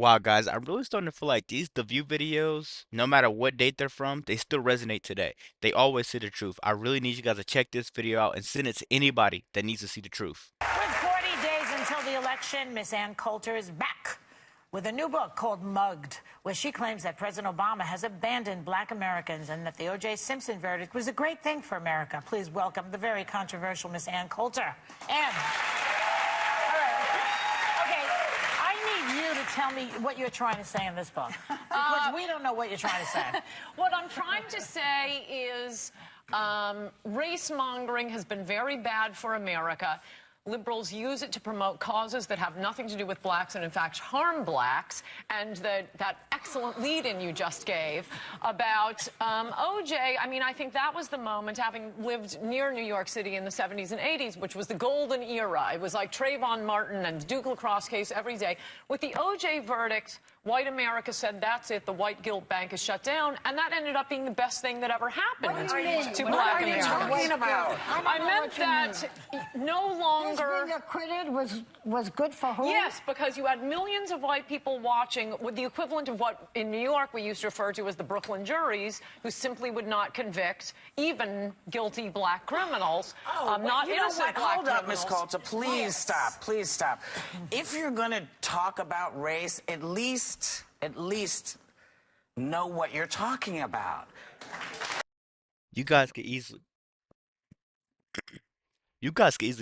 Wow, guys, I'm really starting to feel like The View videos, no matter what date they're from, they still resonate today. They always say the truth. I really need you guys to check this video out and send it to anybody that needs to see the truth. With 40 days until the election, Miss Ann Coulter is back with a new book called Mugged, where she claims that President Obama has abandoned black Americans and that the O.J. Simpson verdict was a great thing for America. Please welcome the very controversial Miss Ann Coulter. Ann. Tell me what you're trying to say in this book, because we don't know what you're trying to say. What I'm trying to say is race mongering has been very bad for America. Liberals use it to promote causes that have nothing to do with blacks and, in fact, harm blacks. And that excellent lead-in you just gave about O.J., I mean, I think that was the moment, having lived near New York City in the 70s and 80s, which was the golden era. It was like Trayvon Martin and Duke lacrosse case every day. With the O.J. verdict, white America said, that's it, the white guilt bank is shut down, and that ended up being the best thing that ever happened to black Americans. What are you talking about? I meant that no longer... Being acquitted was good for who? Yes, because you had millions of white people watching with the equivalent of what in New York we used to refer to as the Brooklyn juries, who simply would not convict even guilty black criminals, not innocent black Hold up, Ms. criminals. Coulter. Please stop. Please stop. If you're going to talk about race, at least know what you're talking about. You guys can easily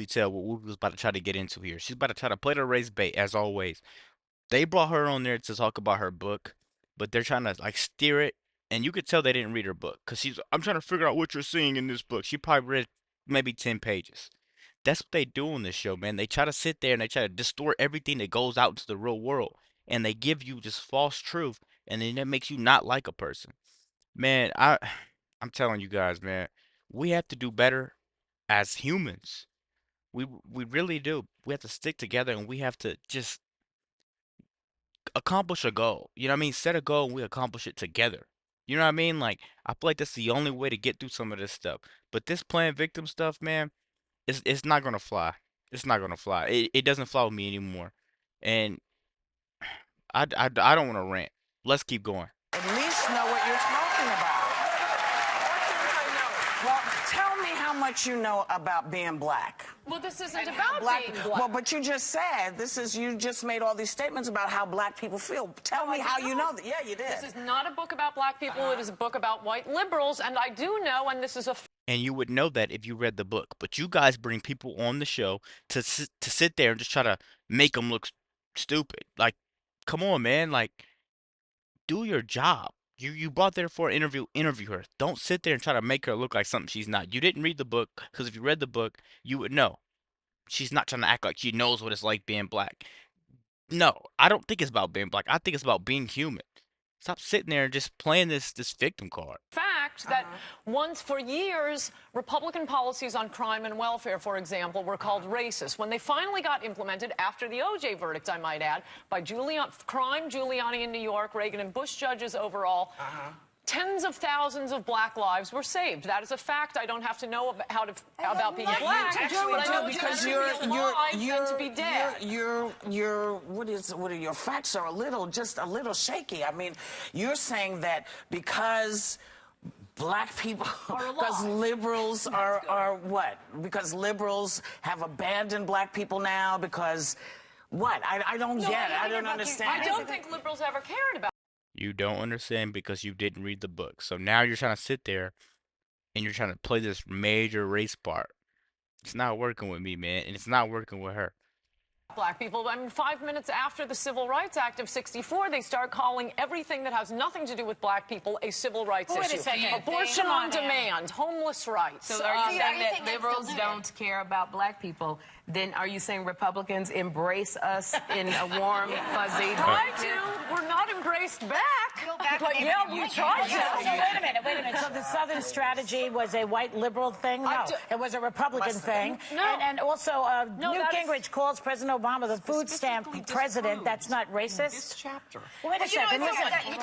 tell what we was about to try to get into here. She's about to try to play the race bait, as always. They brought her on there to talk about her book, but they're trying to like steer it, and you could tell they didn't read her book, because I'm trying to figure out what you're seeing in this book. She probably read maybe 10 pages. That's what they do on this show, man. They try to sit there and they try to distort everything that goes out into the real world, and they give you this false truth, and then that makes you not like a person. Man, I'm telling you guys, man, we have to do better as humans. We really do. We have to stick together, and we have to just accomplish a goal. You know what I mean? Set a goal and we accomplish it together. You know what I mean? Like, I feel like that's the only way to get through some of this stuff. But this playing victim stuff, man, it's not gonna fly. It's not gonna fly. It doesn't fly with me anymore. And I don't want to rant. Let's keep going. At least know what you're talking about. Well, tell me how much you know about being black. Well, this isn't And about being black. Well, but you just said you just made all these statements about how black people feel. Tell me how you know that. Yeah, you did. This is not a book about black people. It is a book about white liberals, and I do know, and this is a And you would know that if you read the book. But you guys bring people on the show to sit there and just try to make them look stupid. Like, come on, man. Like, do your job. You brought there for an interview her. Don't sit there and try to make her look like something she's not. You didn't read the book, because if you read the book, you would know. She's not trying to act like she knows what it's like being black. No, I don't think it's about being black. I think it's about being human. Stop sitting there and just playing this victim card. fact that once for years, Republican policies on crime and welfare, for example, were called racist. When they finally got implemented after the O.J. verdict, I might add, by Giuliani in New York, Reagan and Bush judges overall, tens of thousands of black lives were saved. That is a fact. I don't have to know about being black, but I know because your facts are just a little shaky. I mean, you're saying that because black people, because liberals are what? Because liberals have abandoned black people now because what? I don't get it. I don't understand. I don't think liberals ever cared about. You don't understand because you didn't read the book. So now you're trying to sit there and you're trying to play this major race part. It's not working with me, man, and it's not working with her. Black people. I mean, 5 minutes after the Civil Rights Act of '64, they start calling everything that has nothing to do with black people a civil rights issue. Wait a second. Abortion on demand, homeless rights. So are you saying that liberals don't care about black people? Then are you saying Republicans embrace us in a warm, fuzzy... Try to. We're not embraced back. But yeah, we tried to. So wait a minute. So the Southern strategy was a white liberal thing? No, it was a Republican thing. No. And also, Newt Gingrich calls President Obama the food stamp president. That's not racist? This chapter. Wait a second. Do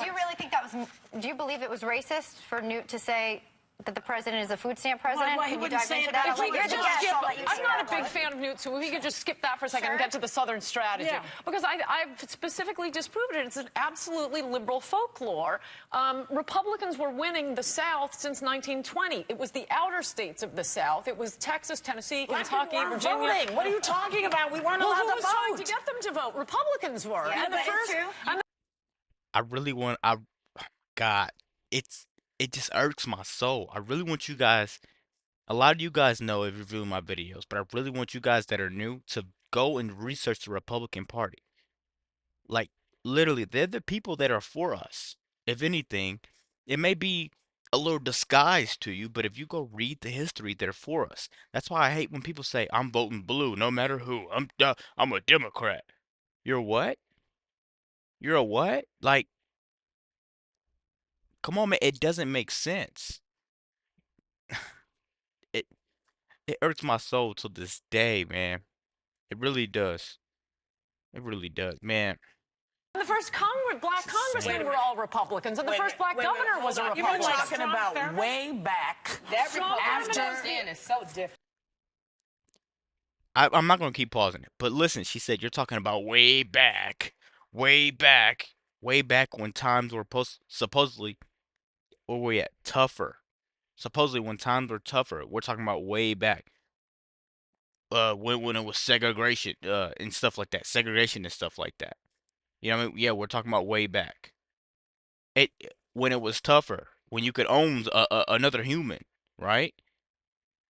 you really think that was... Do you believe it was racist for Newt to say that the president is a food stamp president? Well, he Can you wouldn't dive say into it that? that If we way. could just Yes, skip, I'll let you I'm say not a that big one. fan of Newt, so if we could just skip that for a second and get to the Southern strategy. Yeah. Because I've specifically disproved it. It's an absolutely liberal folklore. Republicans were winning the South since 1920. It was the outer states of the South. It was Texas, Tennessee, Kentucky, We're Virginia. voting. What are you talking about? We weren't Well, allowed who to was vote. trying to get them to vote? Republicans were. Yeah, and the but it's first, true. and I really want. God, it just irks my soul. I really want you guys. A lot of you guys know if you view my videos, but I really want you guys that are new to go and research the Republican Party. Like, literally, they're the people that are for us. If anything, it may be a little disguised to you, but if you go read the history, they're for us. That's why I hate when people say, I'm voting blue no matter who. I'm a Democrat. You're what? You're a what? Like, come on, man. It doesn't make sense. It it hurts my soul to this day, man. It really does. It really does, man. the first black congressmen were all Republicans, and the first black governor was a You Republican. were talking about way back. That Strong Republican feminist. stand is so different. I'm not gonna keep pausing it, but listen, she said you're talking about way back, way back, way back when times were supposedly, where we at, tougher. Supposedly when times were tougher. We're talking about way back. When it was segregation, and stuff like that, segregation and stuff like that. You know what I mean? Yeah, we're talking about way back. It when it was tougher, when you could own another human, right?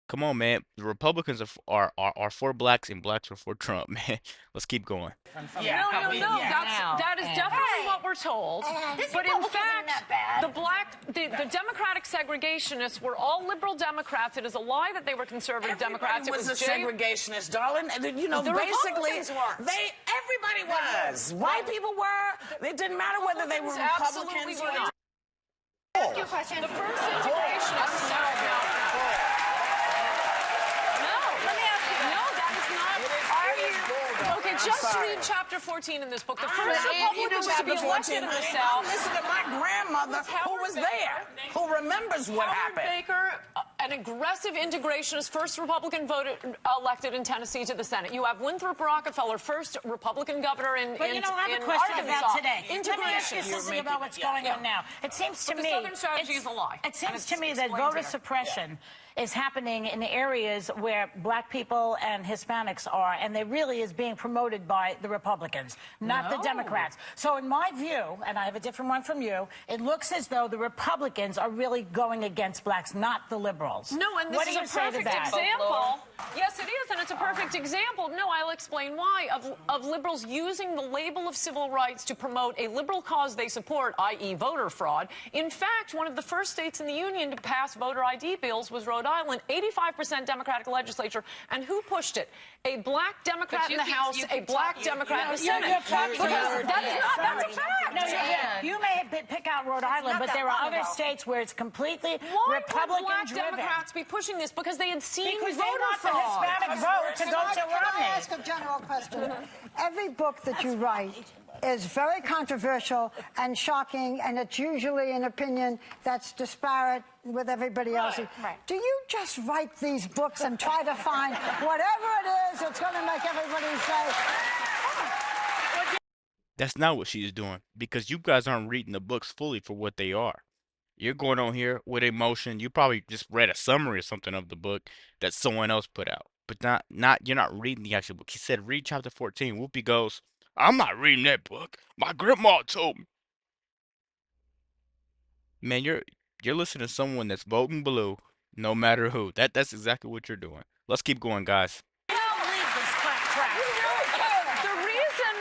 Come on, man. The Republicans are for blacks and blacks are for Trump, man. Let's keep going. Yeah, No, yeah. that is definitely what we're told. This But in Republican isn't fact, that bad. the Democratic segregationists were all liberal Democrats. It is a lie that they were conservative Democrats. Everybody It was a Jay- segregationist, darling. And you know, The basically, Republicans weren't. everybody was. White people were. It didn't matter whether they were Absolutely Republicans were or not. Ask you a question. The first integrationists. No, let me ask you. No, that is not. Are you? Okay, just read chapter 14 in this book. The first Republicans to be elected in the South. Listen to my grandmother, who was there, who remembers what Howard happened. Baker, an aggressive integrationist, first Republican elected in Tennessee to the Senate. You have Winthrop Rockefeller, first Republican governor in But you know, I have in a question Arkansas. about today. Let me ask Integration. you something about what's going on now. It seems to But the me Southern strategy is a lie. It seems And to it's me that explained voter here. suppression is happening in areas where black people and Hispanics are, and it really is being promoted by the Republicans, not the No. Democrats. So in my view, and I have a different one from you, it looks as though the Republicans are really going against blacks, not the liberals. No, and this what is do a you say to perfect that? example. Yes, it is, and it's a perfect example. No, I'll explain why. Of liberals using the label of civil rights to promote a liberal cause they support, i.e. voter fraud. In fact, one of the first states in the Union to pass voter ID bills was Rhode Island, 85% Democratic legislature. And who pushed it? A black Democrat in the House, a black Democrat in the Senate. You're talking Because about- that is not, that's a fact. No, you may pick out Rhode Island, but there are other states where it's completely Why would Republican black driven. Democrats be pushing this? Because they had seen Because they voter want the fraud. Hispanic vote to go to Can I Romney. ask a general question? Every book that you write is very controversial and shocking, and it's usually an opinion that's disparate with everybody else's. Right. Do you just write these books and try to find whatever it is that's going to make everybody say, That's not what she's doing because you guys aren't reading the books fully for what they are. You're going on here with emotion. You probably just read a summary or something of the book that someone else put out, but you're not reading the actual book. He said read chapter 14. Whoopi goes, I'm not reading that book. My grandma told me. Man, you're listening to someone that's voting blue, no matter who. That's exactly what you're doing. Let's keep going, guys. Don't leave this crap. The reason,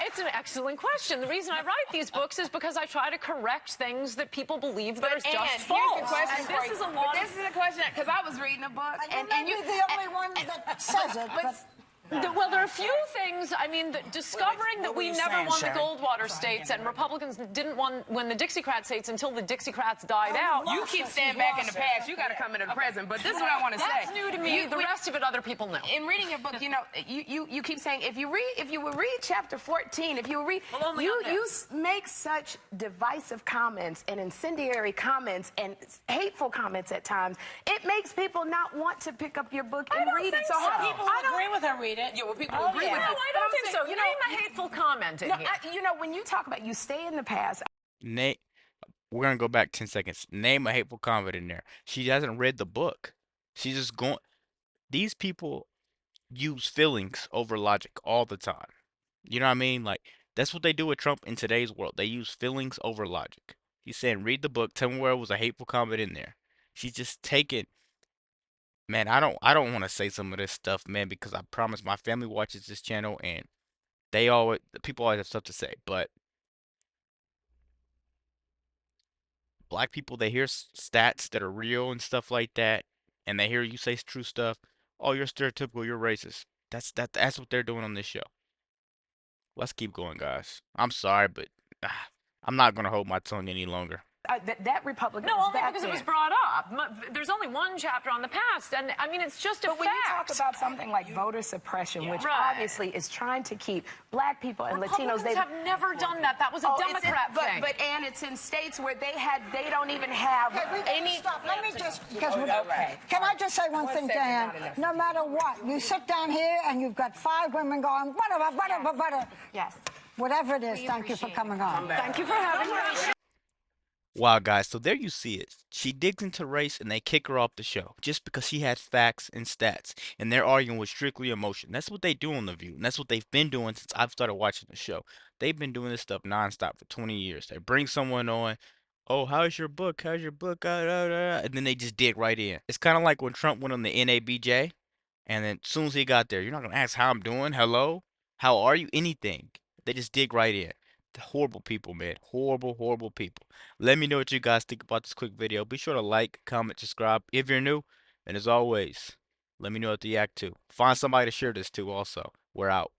it's an excellent question. The reason I write these books is because I try to correct things that people believe that are just Here's false. the question And for this you. is a lot This is a question because I was reading a book and you may be the only one that says it, but but Well, there are a few things. I mean, discovering that we never won the Goldwater states and Republicans didn't win the Dixiecrat states until the Dixiecrats died out. You keep staying back in the past. You got to come into the present. But this is what I want to say. That's new to me. The rest of it, other people know. In reading your book, you know, you keep saying if you would read chapter 14, if you would read, you make such divisive comments and incendiary comments and hateful comments at times. It makes people not want to pick up your book and read it. So people who agree with her read it. Yeah, well, people agree with No, it. I don't think so. You name a hateful comment in here. You know, when you talk about you stay in the past. Nate, we're gonna go back 10 seconds. Name a hateful comment in there. She hasn't read the book. She's just going. These people use feelings over logic all the time. You know what I mean? Like that's what they do with Trump in today's world. They use feelings over logic. He's saying, read the book. Tell me where it was a hateful comment in there. She's just taking. Man, I don't want to say some of this stuff, man, because I promise my family watches this channel and people always have stuff to say, but black people, they hear stats that are real and stuff like that, and they hear you say true stuff. Oh, you're stereotypical, you're racist. That's what they're doing on this show. Let's keep going, guys. I'm sorry, but I'm not gonna hold my tongue any longer. That Republican. No, was only back because it then. was brought up. There's only one chapter on the past, and I mean, it's just a But when you fact. talk about something like voter suppression, which Right. obviously is trying to keep black people and Latinos, Republicans have never done that. That was a Democrat thing. But and it's in states where they don't even have any. Stop. Let me just, because can I just say one thing, Dan? No matter what, you sit down here and you've got 5 women going, butter. Yes. Whatever it is, thank you for coming on. Thank you for having me. Wow, guys, so there you see it. She digs into race and they kick her off the show just because she has facts and stats. And they're arguing with strictly emotion. That's what they do on The View. And that's what they've been doing since I've started watching the show. They've been doing this stuff nonstop for 20 years. They bring someone on. Oh, how's your book? How's your book? And then they just dig right in. It's kind of like when Trump went on the NABJ. And then as soon as he got there, you're not going to ask how I'm doing. Hello? How are you? Anything. They just dig right in. Horrible people, man. Horrible, horrible people. Let me know what you guys think about this quick video. Be sure to like, comment, subscribe if you're new. And as always, let me know what you react to. Find somebody to share this to also. We're out.